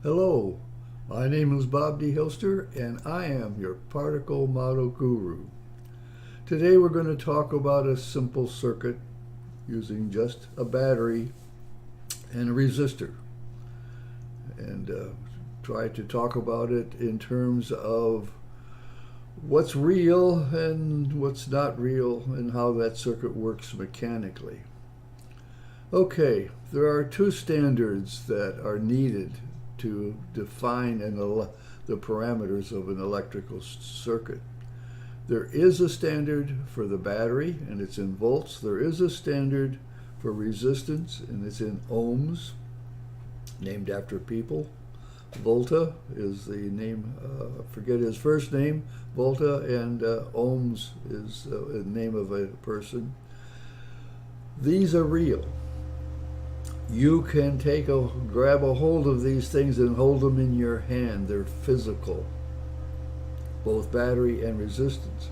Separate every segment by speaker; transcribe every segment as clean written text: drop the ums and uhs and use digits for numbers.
Speaker 1: Hello, my name is Bob D. Hilster, and I am your particle model guru. Today we're going to talk about a simple circuit using just a battery and a resistor, and try to talk about it in terms of what's real and what's not real and how that circuit works mechanically. Okay, there are two standards that are needed to define the parameters of an electrical circuit. There is a standard for the battery, and it's in volts. There is a standard for resistance, and it's in ohms, named after people. Volta is the name, I forget his first name, Volta, and ohms is the name of a person. These are real. You can grab a hold of these things and hold them in your hand. They're physical, both battery and resistance.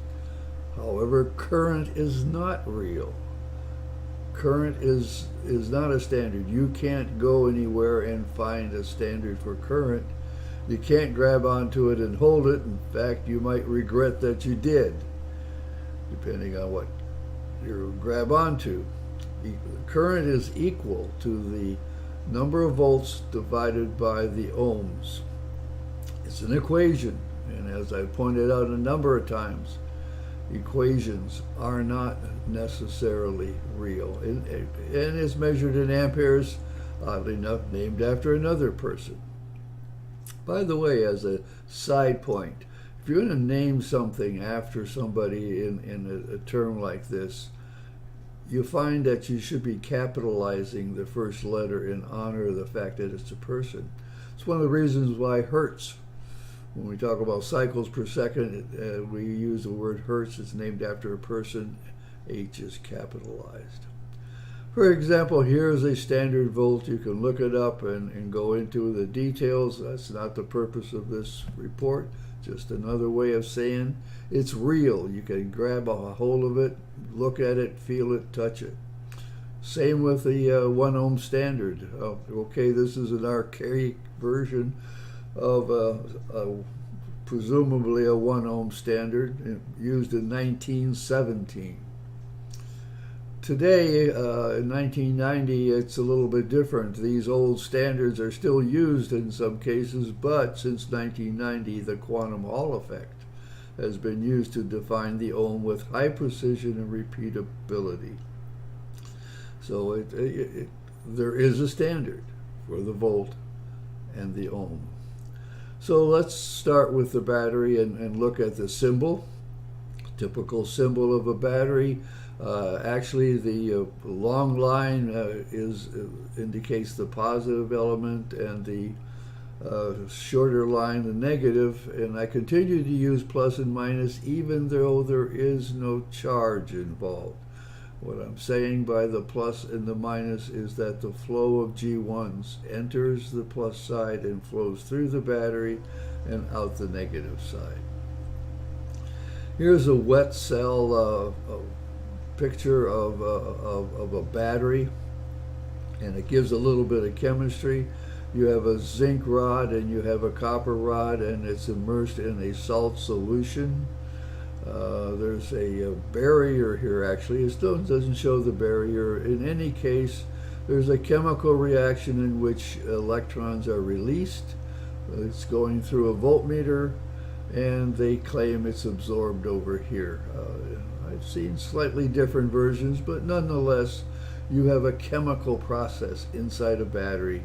Speaker 1: However, current is not real. Current is not a standard. You can't go anywhere and find a standard for current. You can't grab onto it and hold it. In fact, you might regret that you did, depending on what you grab onto. Current is equal to the number of volts divided by the ohms. It's an equation, and as I pointed out a number of times, equations are not necessarily real, and is measured in amperes, oddly enough named after another person. By the way, as a side point, if you're going to name something after somebody in a term like this, you find that you should be capitalizing the first letter in honor of the fact that it's a person. It's one of the reasons why hertz, when we talk about cycles per second, we use the word hertz. It's named after a person. H is capitalized. For example, here's a standard volt. You can look it up and go into the details. That's not the purpose of this report. Just another way of saying it's real. You can grab a hold of it, look at it, feel it, touch it. Same with the 1 ohm standard. Okay, this is an archaic version of presumably a 1 ohm standard used in 1917. Today, in 1990, it's a little bit different. These old standards are still used in some cases, but since 1990, the quantum Hall effect has been used to define the ohm with high precision and repeatability. So there is a standard for the volt and the ohm. So let's start with the battery and look at the symbol. Typical symbol of a battery. Actually, the long line indicates the positive element, and the shorter line the negative. And I continue to use plus and minus even though there is no charge involved. What I'm saying by the plus and the minus is that the flow of G1s enters the plus side and flows through the battery and out the negative side. Here's a wet cell picture of a battery, and it gives a little bit of chemistry. You have a zinc rod and you have a copper rod, and it's immersed in a salt solution. There's a barrier here. Actually, it still doesn't show the barrier. In any case, there's a chemical reaction in which electrons are released. It's going through a voltmeter, and they claim it's absorbed over here. I've seen slightly different versions, but nonetheless, you have a chemical process inside a battery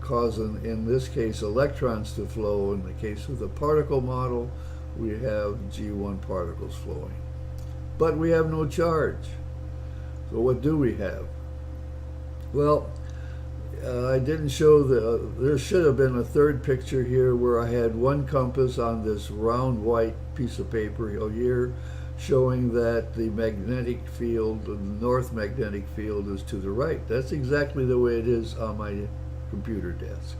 Speaker 1: causing, in this case, electrons to flow. In the case of the particle model, we have G1 particles flowing. But we have no charge. So what do we have? Well, I didn't show there should have been a third picture here where I had one compass on this round white piece of paper here showing that the magnetic field, the north magnetic field, is to the right. That's exactly the way it is on my computer desk.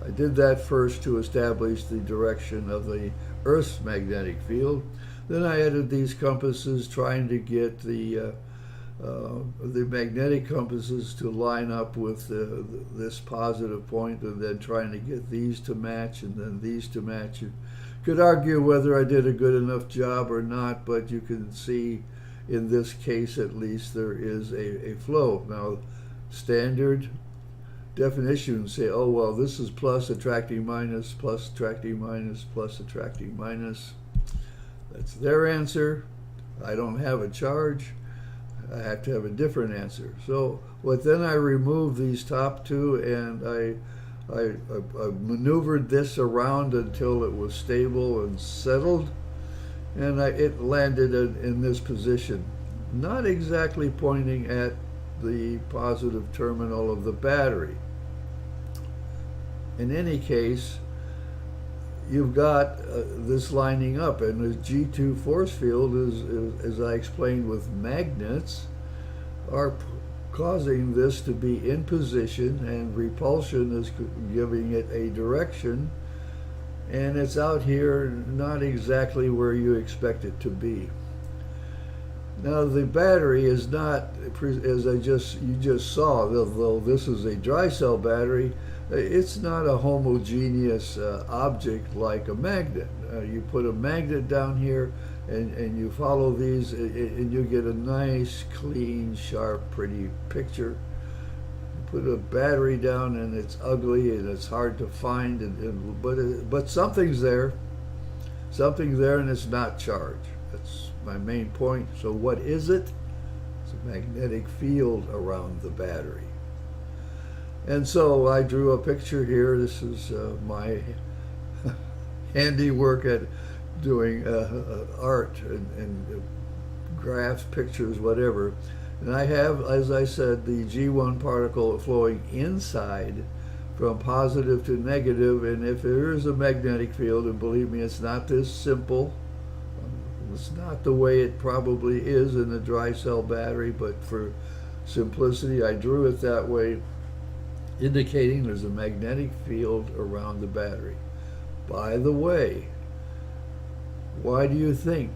Speaker 1: I did that first to establish the direction of the Earth's magnetic field. Then I added these compasses trying to get the the magnetic compasses to line up with this positive point, and then trying to get these to match and then these to match. You could argue whether I did a good enough job or not, but you can see in this case at least there is a flow. Now, standard definitions say, oh, well, this is plus attracting minus, plus attracting minus, plus attracting minus. That's their answer. I don't have a charge. I have to have a different answer. So then I removed these top two, and I maneuvered this around until it was stable and settled, and it landed in this position, not exactly pointing at the positive terminal of the battery. In any case, you've got this lining up, and the G2 force field is, as I explained with magnets, are causing this to be in position, and repulsion is giving it a direction, and it's out here not exactly where you expect it to be. Now, the battery is not, as you just saw, though this is a dry cell battery, it's not a homogeneous object like a magnet. You put a magnet down here, and you follow these, and you get a nice, clean, sharp, pretty picture. You put a battery down, and it's ugly, and it's hard to find, but something's there. Something's there, and it's not charged. That's my main point. So what is it? It's a magnetic field around the battery. And so I drew a picture here. This is my handiwork at doing art and graphs, pictures, whatever. And I have, as I said, the G1 particle flowing inside from positive to negative. And if there is a magnetic field, and believe me, it's not this simple. It's not the way it probably is in a dry cell battery, but for simplicity, I drew it that way, indicating there's a magnetic field around the battery. By the way, why do you think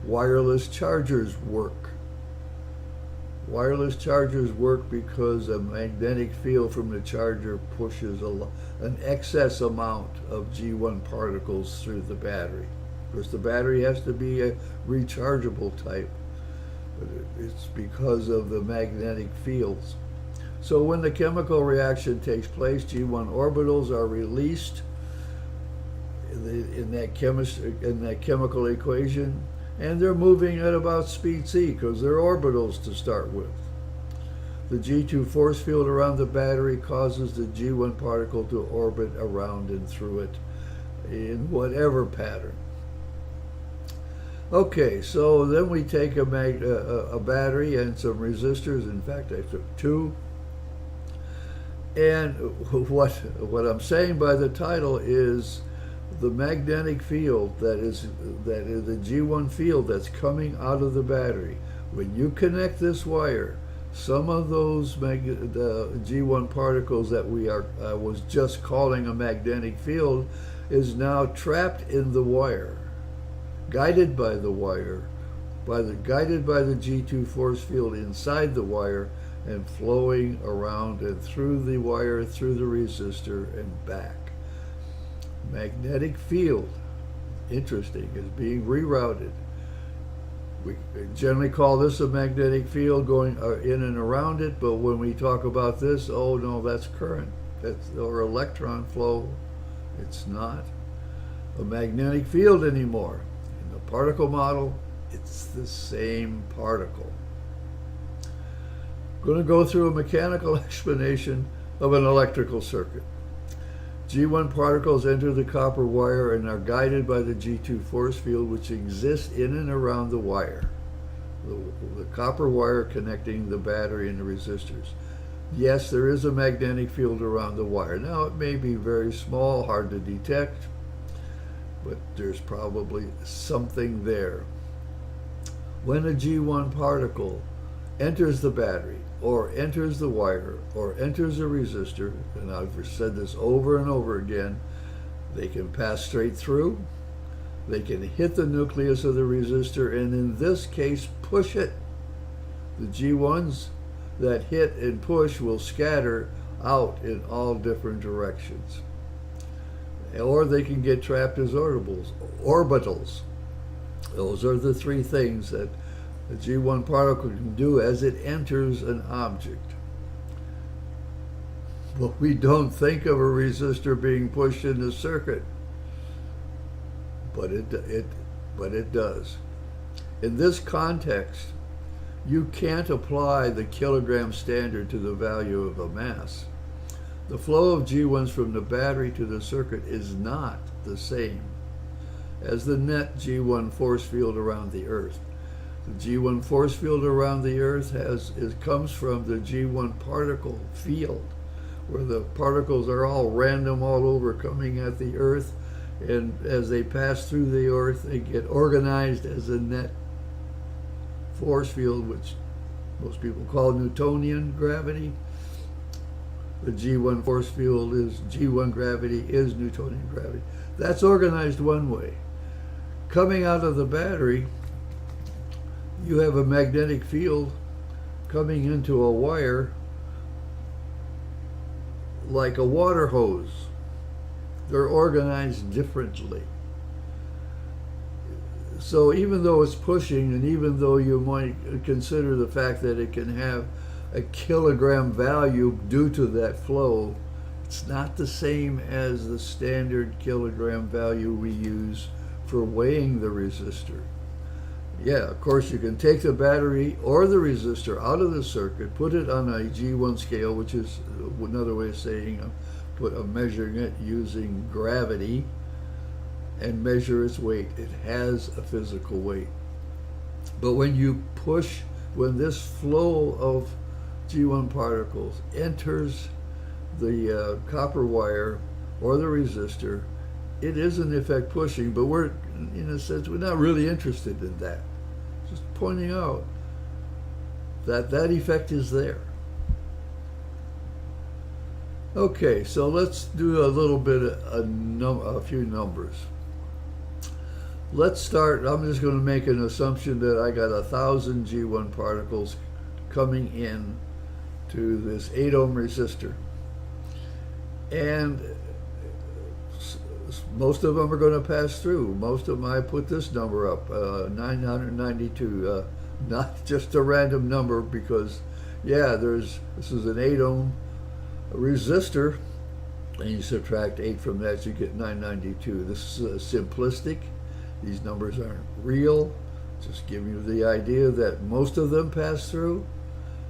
Speaker 1: wireless chargers work? Wireless chargers work because a magnetic field from the charger pushes an excess amount of G1 particles through the battery. Of course, the battery has to be a rechargeable type, but it's because of the magnetic fields. So when the chemical reaction takes place, G1 orbitals are released in that chemical equation, and they're moving at about speed c because they're orbitals to start with. The G2 force field around the battery causes the G1 particle to orbit around and through it in whatever pattern. Okay, so then we take a battery and some resistors. In fact, I took two. And what I'm saying by the title is the magnetic field that is the G1 field that's coming out of the battery. When you connect this wire, some of those the G1 particles that I was just calling a magnetic field is now trapped in the wire, guided by the wire, guided by the G2 force field inside the wire, and flowing around and through the wire, through the resistor, and back. Magnetic field, interesting, is being rerouted. We generally call this a magnetic field going in and around it, but when we talk about this, oh no, that's current, or electron flow. It's not a magnetic field anymore. In the particle model, it's the same particle. I'm going to go through a mechanical explanation of an electrical circuit. G1 particles enter the copper wire and are guided by the G2 force field, which exists in and around the wire, the copper wire connecting the battery and the resistors. Yes, there is a magnetic field around the wire. Now, it may be very small, hard to detect, but there's probably something there. When a G1 particle enters the battery, or enters the wire, or enters a resistor, and I've said this over and over again, they can pass straight through, they can hit the nucleus of the resistor, and in this case, push it. The G1s that hit and push will scatter out in all different directions. Or they can get trapped as orbitals. Those are the three things that the G1 particle can do as it enters an object. But we don't think of a resistor being pushed in the circuit, but it does. In this context, you can't apply the kilogram standard to the value of a mass. The flow of G1s from the battery to the circuit is not the same as the net G1 force field around the Earth. The G1 force field around the Earth comes from the G1 particle field, where the particles are all random all over coming at the Earth, and as they pass through the Earth, they get organized as a net force field, which most people call Newtonian gravity. The G1 force field is G1 gravity is Newtonian gravity. That's organized one way. Coming out of the battery, you have a magnetic field coming into a wire like a water hose. They're organized differently. So even though it's pushing, and even though you might consider the fact that it can have a kilogram value due to that flow, it's not the same as the standard kilogram value we use for weighing the resistor. Yeah, of course you can take the battery or the resistor out of the circuit, put it on a G1 scale, which is another way of saying measuring it using gravity, and measure its weight. It has a physical weight. But when this flow of G1 particles enters the copper wire or the resistor, it is in effect pushing, but we're, in a sense, we're not really interested in that. Just pointing out that that effect is there. Okay, so let's do a little bit a few numbers. Let's start. I'm just going to make an assumption that I got 1,000 G1 particles coming in to this 8 ohm resistor, and most of them are going to pass through. Most of them, I put this number up, 992, not just a random number, because yeah, this is an 8 ohm resistor, and you subtract 8 from that, you get 992. This is simplistic. These numbers aren't real. Just giving you the idea that most of them pass through.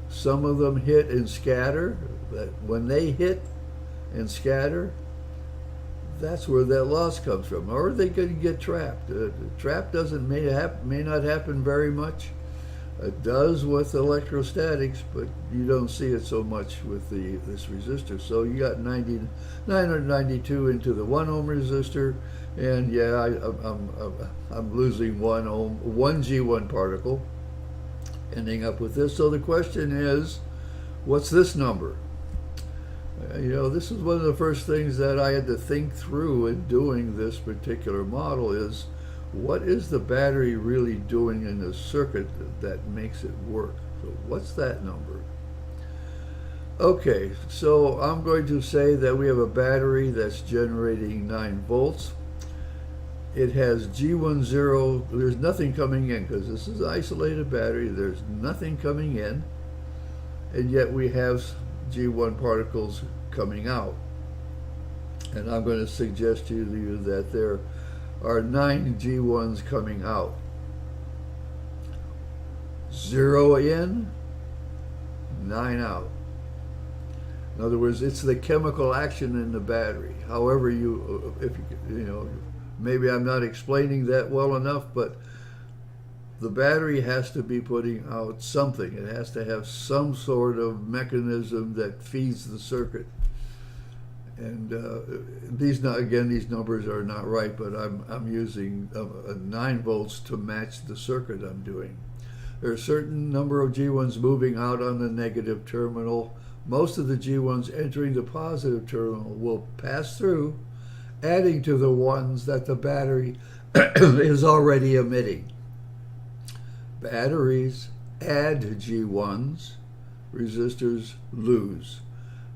Speaker 1: Some of them hit and scatter. That when they hit and scatter, that's where that loss comes from. Or they could get trapped. Trap may not happen very much. It does with electrostatics, but you don't see it so much with this resistor. So you got 992 into the 1 ohm resistor, and yeah, I'm losing 1 ohm, 1 G1 particle, ending up with this. So the question is, what's this number? This is one of the first things that I had to think through in doing this particular model is, what is the battery really doing in the circuit that makes it work? So what's that number? Okay, so I'm going to say that we have a battery that's generating 9 volts. It has G10, there's nothing coming in because this is an isolated battery, there's nothing coming in, and yet we have G1 particles coming out. And I'm going to suggest to you that there are 9 G1s coming out. 0 in, 9 out. In other words, it's the chemical action in the battery. However maybe I'm not explaining that well enough, but the battery has to be putting out something. It has to have some sort of mechanism that feeds the circuit. And these numbers are not right, but I'm using 9 volts to match the circuit I'm doing. There are a certain number of G1s moving out on the negative terminal. Most of the G1s entering the positive terminal will pass through, adding to the ones that the battery is already emitting. Batteries add G1s, resistors lose.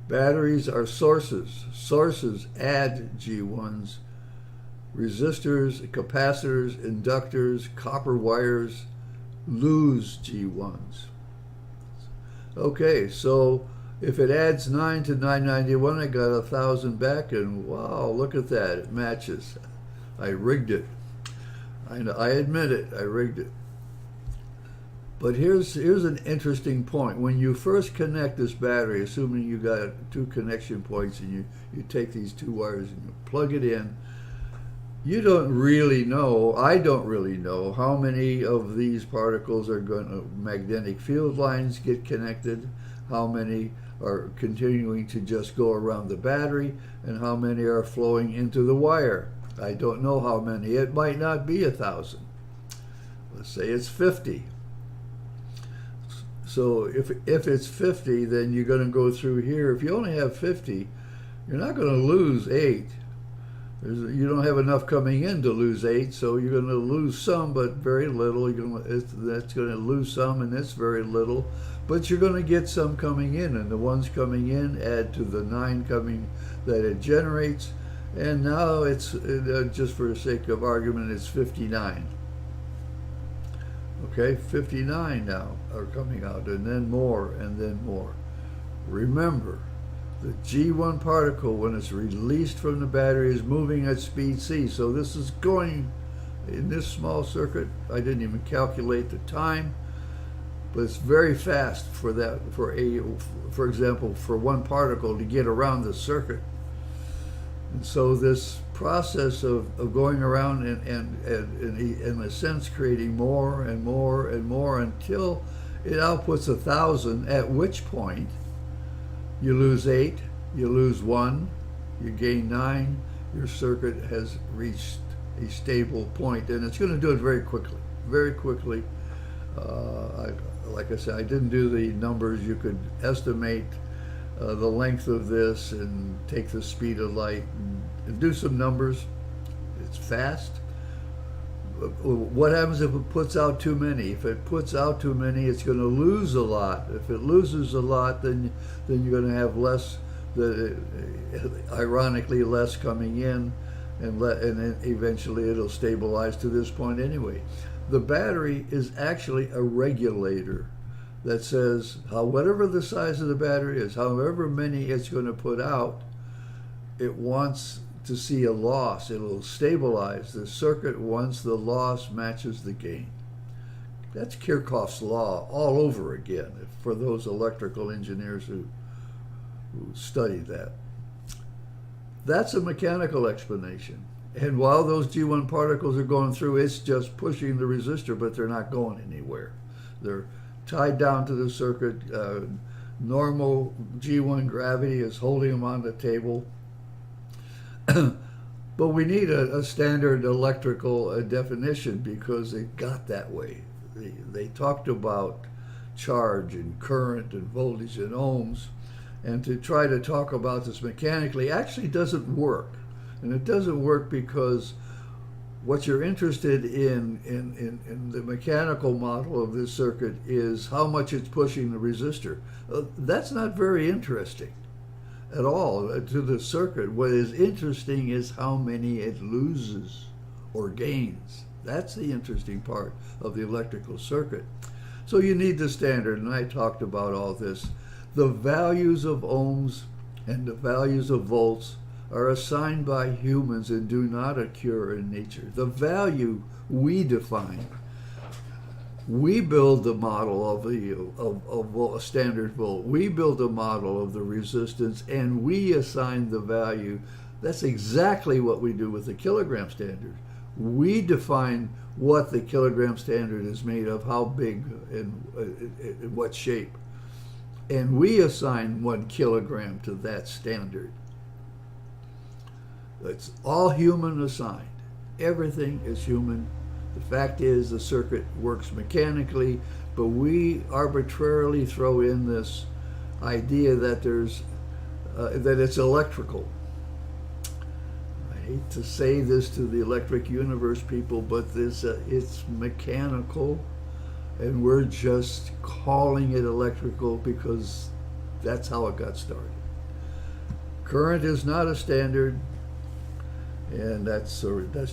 Speaker 1: Batteries are sources. Sources add G1s. Resistors, capacitors, inductors, copper wires lose G1s. Okay, so if it adds 9 to 991, I got 1,000 back, and wow, look at that, it matches. I rigged it. I admit it, I rigged it. But here's an interesting point. When you first connect this battery, assuming you got 2 connection points, and you take these 2 wires and you plug it in, you don't really know, I don't really know, how many of these particles are going to, magnetic field lines get connected, how many are continuing to just go around the battery, and how many are flowing into the wire. I don't know how many. It might not be 1,000. Let's say it's 50. So if it's 50, then you're going to go through here. If you only have 50, you're not going to lose 8. You don't have enough coming in to lose 8, so you're going to lose some, but very little. That's going to lose some, and it's very little. But you're going to get some coming in, and the ones coming in add to the 9 coming that it generates. And now it's, just for the sake of argument, it's 59. Okay, 59 now are coming out, and then more, and then more. Remember, the G1 particle, when it's released from the battery, is moving at speed c. So this is going, in this small circuit, I didn't even calculate the time, but it's very fast for that, for example, for one particle to get around the circuit. And so this process of going around and in a sense creating more and more and more until it outputs 1,000, at which point you lose 8, you lose 1, you gain 9, your circuit has reached a stable point, and it's going to do it very quickly, very quickly. Like I said, I didn't do the numbers. You could estimate the length of this and take the speed of light and do some numbers. It's fast. What happens if it puts out too many? If it puts out too many, it's going to lose a lot. If it loses a lot, then you're going to have less, ironically, less coming in, and then eventually it'll stabilize to this point anyway. The battery is actually a regulator that says, whatever the size of the battery is, however many it's going to put out, it wants to see a loss. It'll stabilize the circuit once the loss matches the gain. That's Kirchhoff's law all over again, for those electrical engineers who study that. That's a mechanical explanation. And while those G1 particles are going through, it's just pushing the resistor, but they're not going anywhere. They're tied down to the circuit. Normal G1 gravity is holding them on the table. But we need a standard electrical definition, because it got that way. They talked about charge and current and voltage and ohms, and to try to talk about this mechanically actually doesn't work. And it doesn't work because what you're interested in the mechanical model of this circuit is how much it's pushing the resistor. That's not very interesting at all to the circuit. What is interesting is how many it loses or gains. That's the interesting part of the electrical circuit. So you need the standard, and I talked about all this. The values of ohms and the values of volts are assigned by humans and do not occur in nature. The value we define. We build the model of a standard volt. We build a model of the resistance, and we assign the value. That's exactly what we do with the kilogram standard. We define what the kilogram standard is made of, how big and what shape. And we assign 1 kilogram to that standard. It's all human assigned. Everything is human. The fact is the circuit works mechanically, but we arbitrarily throw in this idea that that it's electrical. I hate to say this to the electric universe people, but it's mechanical. and we're just calling it electrical because that's how it got started. Current is not a standard, and that's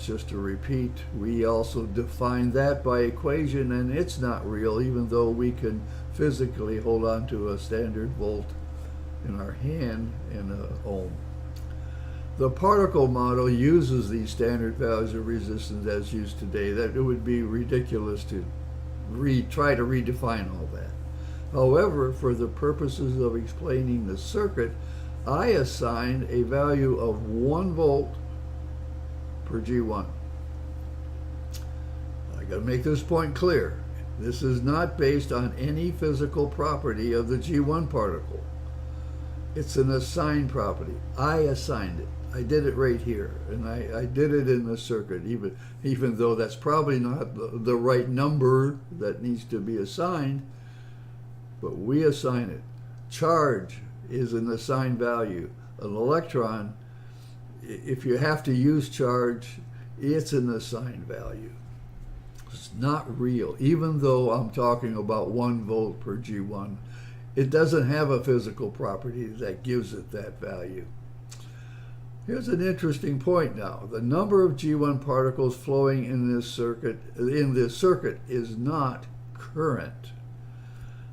Speaker 1: just a repeat. We also define that by equation, and it's not real, even though we can physically hold on to a standard volt in our hand and an ohm. The particle model uses these standard values of resistance as used today. That it would be ridiculous to try to redefine all that. However, for the purposes of explaining the circuit, I assigned a value of 1 volt per G1. I got to make this point clear. This is not based on any physical property of the G1 particle. It's an assigned property. I assigned it. I did it right here, and I did it in the circuit, even though that's probably not the right number that needs to be assigned, but we assign it. Charge is an assigned value. An electron, if you have to use charge, it's an assigned value. It's not real. Even though I'm talking about 1 volt per G1, it doesn't have a physical property that gives it that value. Here's an interesting point now. The number of G1 particles flowing in this circuit is not current.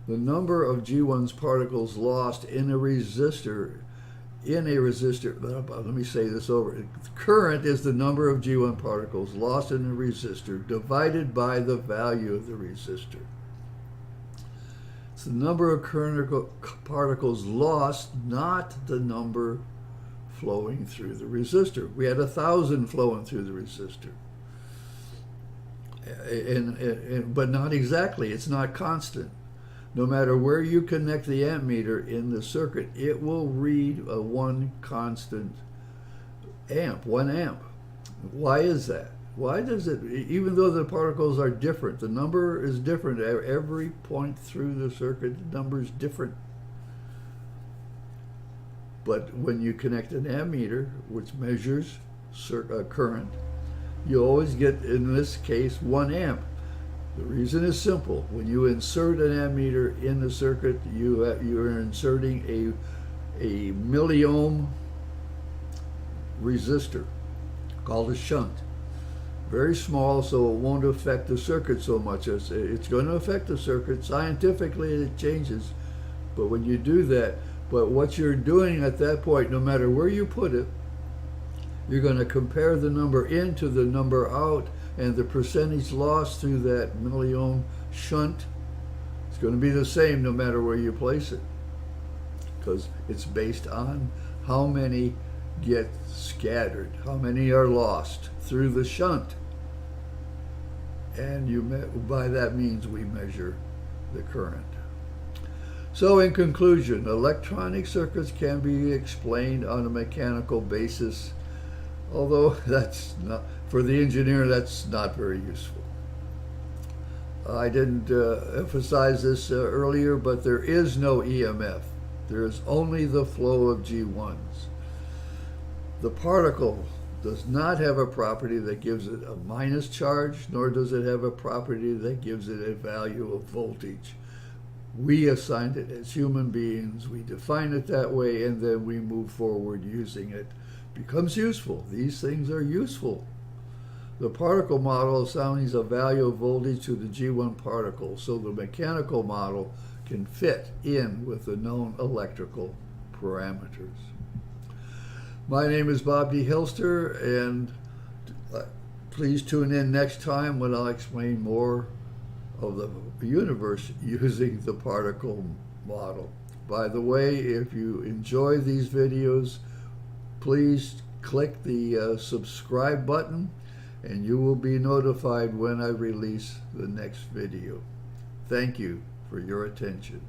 Speaker 1: The number of G1's particles lost in a resistor, let me say this over. Current is the number of G1 particles lost in a resistor divided by the value of the resistor. It's the number of current particles lost, not the number flowing through the resistor. We had 1,000 flowing through the resistor, but not exactly. It's not constant. No matter where you connect the ammeter in the circuit, it will read a 1 constant amp, 1 amp. Why is that? Why does it, even though the particles are different, the number is different at every point through the circuit, the number is different. But when you connect an ammeter, which measures current, you always get, in this case, 1 amp. The reason is simple. When you insert an ammeter in the circuit, you're inserting a milliohm resistor called a shunt. Very small, so it won't affect the circuit so much. It's going to affect the circuit. Scientifically, it changes. But when you do that, but what you're doing at that point, no matter where you put it, you're going to compare the number in to the number out, and the percentage lost through that milliohm shunt is going to be the same no matter where you place it, because it's based on how many get scattered, how many are lost through the shunt. And by that means we measure the current. So in conclusion, electronic circuits can be explained on a mechanical basis, although that's not, for the engineer, that's not very useful. I didn't emphasize this earlier, but there is no EMF. There is only the flow of G1s. The particle does not have a property that gives it a minus charge, nor does it have a property that gives it a value of voltage. We assigned it as human beings, we define it that way, and then we move forward using it. Becomes useful. These things are useful. The particle model assigns a value of voltage to the G1 particle, so the mechanical model can fit in with the known electrical parameters. My name is Bob D. Hilster, and please tune in next time when I'll explain more of the universe using the particle model. By the way, if you enjoy these videos, please click the subscribe button, and you will be notified when I release the next video. Thank you for your attention.